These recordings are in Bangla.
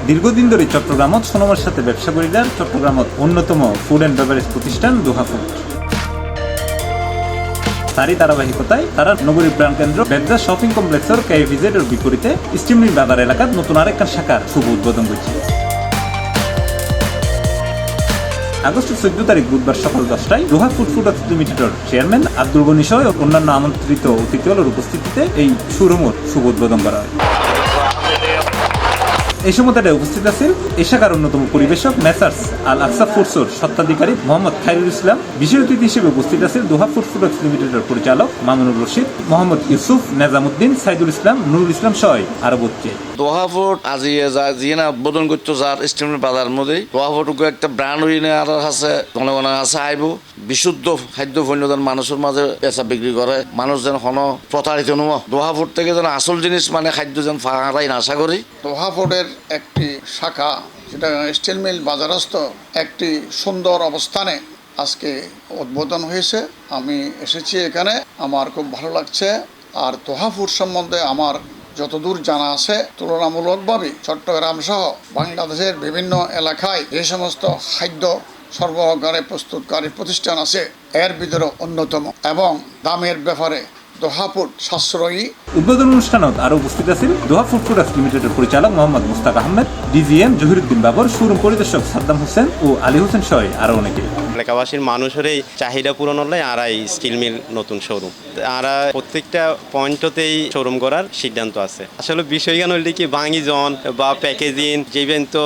দীর্ঘদিন ধরে চট্টগ্রামত সোনামার সাথে ব্যবসা করিলার চট্টগ্রামত অন্যতম ফুড অ্যান্ড বেভারেজ প্রতিষ্ঠান দোহা ফুড। তারই ধারাবাহিকতায় তারা নগরীর প্রাণকেন্দ্র বেদরা শপিং কমপ্লেক্সের কেভিজেডের বিপরীতে স্টিল মিল বাজার এলাকাত নতুন আরেকটা শাখার শুভ উদ্বোধন করছে। আগস্ট 14 তারিখ বুধবার সকাল 10টায় দোহা ফুড প্রোডাক্টস লিমিটেডের চেয়ারম্যান আব্দুল গনি সহ অন্যান্য আমন্ত্রিত অতিথিদের উপস্থিতিতে এই শোরুমের শুভ উদ্বোধন করা হয়। এই সময় উপস্থিত আছেন এই শাখার অন্যতম পরিবেশক মেসার্স আল আকসা ফুডসের স্বত্বাধিকারী মোহাম্মদ খায়রুল ইসলাম। বিশেষ অতিথি হিসেবে উপস্থিত আছেন দোহা ফুড প্রোডাক্টস লিমিটেডের পরিচালক মামুনুর রশিদ, মোহাম্মদ ইউসুফ, নেজামুদ্দিন, সাইদুল ইসলাম, নুরুল ইসলাম সহ আরো বচ্চে। দোহা ফুড আজি যিয়ে উদ্বোধন করতো যার স্টিমের বাজার মধ্যে দোহা ফুড একটা ব্র্যান্ড হইনে আর আছে জনগণের কাছে আইব বিশুদ্ধ খাদ্য পণ্যদান মানুষের মাঝে পেঁচা বিক্রি করে মানুষ যেন কোনো প্রতারিত নয়। দোহা ফুড থেকে যেন আসল জিনিস মানে খাদ্য যেন ফাঁকাই আশা করি। দোহা ফুডের একটি শাখা যেটা স্টিল মিল বাজারস্থ একটি সুন্দর অবস্থানে আজকে উদ্বোধন হয়েছে। আমি এসেছি এখানে, আমার খুব ভালো লাগছে। আর দোহা ফুড সম্বন্ধে আমার যতদূর জানা আছে তুলনামূলকভাবে চট্টগ্রাম সহ বাংলাদেশের বিভিন্ন এলাকায় যে সমস্ত খাদ্য সরবরাহকারী প্রস্তুতকারী প্রতিষ্ঠান আছে এর ভিতরে অন্যতম এবং দামের ব্যাপারে দোহা ফুড সাশ্রয়ী। উদ্বোধন অনুষ্ঠানত আরো উপস্থিত আছেন দোহা ফুড প্রোডাক্টস লিমিটেডের পরিচালক মোহাম্মদ মুস্তাক আহমেদ, ডিজিএম জহিরুদ্দিন বাবর, শোরুম পরিদর্শক সাদ্দাম হোসেন ও আলী হোসেন সহ আরো অনেকে। এলাকাবাসীর মানুষের এই চাহিদা পূরণ হলে আর এই স্টিল মিল নতুন শোরুম আর প্রত্যেকটা পয়েন্টতেই শোরুম করার সিদ্ধান্ত আছে। আসলে বিষয় জ্ঞান হলে কি বাঙি জন বা প্যাকেজিং যেবেন তো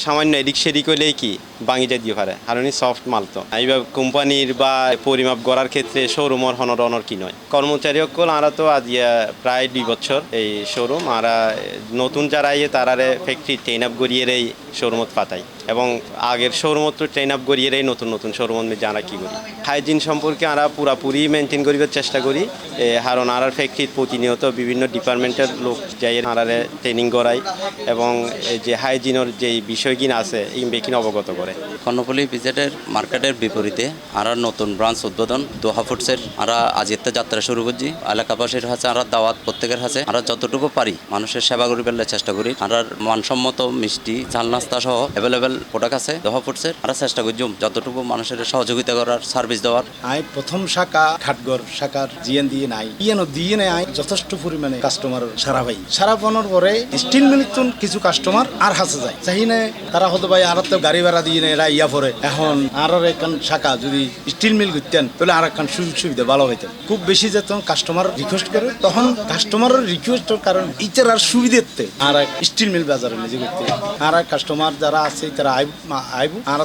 সামান্য এদিক সেদিক হলে কি বাঙিটা দিয়ে পারে আর সফট মাল তো এইভাবে কোম্পানির বা পরিমাপ করার ক্ষেত্রে শোরুমের হনর কি নয়। কর্মচারী সকল আরা তো আজ প্রায় 2 বছর এই শোরুম আর নতুন যারা তারারে ফ্যাক্টরি ট্রেন আপ করিয়ে এই শোরুমত পাঠাই এবং আগের শোরুমত ট্রেন আপ করিয়ে নতুন নতুন শোরুমত যারা কি করি হাইজিন সম্পর্কে আমরা পুরাপুরি মেনটেন করিবার চেষ্টা করি। কারণ আর ফ্যাক্টরির প্রতিনিয়ত বিভিন্ন ডিপার্টমেন্টের লোক যাই আরারে ট্রেনিং করাই এবং যে হাইজিনের যে বিষয়গুলো আছে এই বেকিন অবগত করে। কর্ণফুলী ভিজিটের মার্কেটের বিপরীতে আর নতুন ব্রাঞ্চ উদ্বোধন দোহা ফুডসের আমরা আজকে যাত্রা শুরু করছি। এলাকাবাসীর হাতে আর দাওয়াত প্রত্যেকের হাতে আমরা যতটুকু পারি মানুষের সেবা করি ফেললে চেষ্টা করি। আর মানসম্মত মিষ্টি ঝাল নাস্তা সহ অ্যাভেলেবেল প্রোডাক্ট আছে দোহা ফুডসের। আমরা চেষ্টা করছি যতটুকু মানুষের সহযোগিতা করার সার্ভিস দেওয়ার। প্রথম শাখা খাটগর শাখার জিএন দিয়ে নাই দিয়ে নেয় যথেষ্ট পরিমাণে কাস্টমার সারা পাই। সারা পানোর পরে স্টিল মিলিতন কিছু কাস্টমার আর হাসে যায় চাহিনে তারা হতো ভাই আর তো গাড়ি ভাড়া দিয়ে নেয় ইয়া পরে এখন আর একখান শাখা যদি স্টিল মিল করতেন তাহলে আর একখান সুযোগ সুবিধা ভালো হইতেন। খুব বেশি যেত কাস্টমার রিকোয়েস্ট করে তখন কাস্টমারের রিকোয়েস্টের কারণ ইচ্ছার আর সুবিধাতে আর স্টিল মিল বাজারে নিজে করতে আর কাস্টমার যারা আছে তারা আইব আর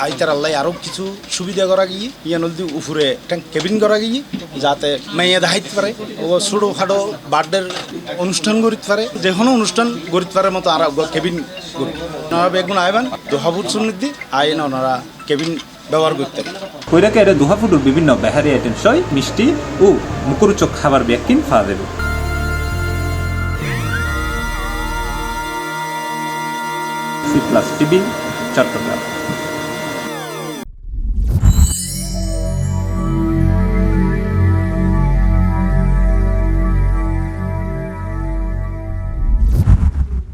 আইতার আল্লাহ আরো কিছু সুবিধা করা গিয়ে ইয়া নদী উপরে একটা কেবিন করা গিয়ে যাতে মেয়ে দেখাইতে পারে ও ছোটো খাটো বার্থডের অনুষ্ঠান করতে পারে যে কোনো অনুষ্ঠান করতে পারে মতো আর কেবিন করি ওনারা বেগুন আইবান দোহা ফুড সুনিধি আইন ওনারা কেবিন ব্যবহার করতে কইরাকে এটা দোহা ফুডের বিভিন্ন বেহারি আইটেম সহ মিষ্টি ও মুখরোচক খাবার ব্যাগকিন পাওয়া যাবে। C+ TV, Chittagong.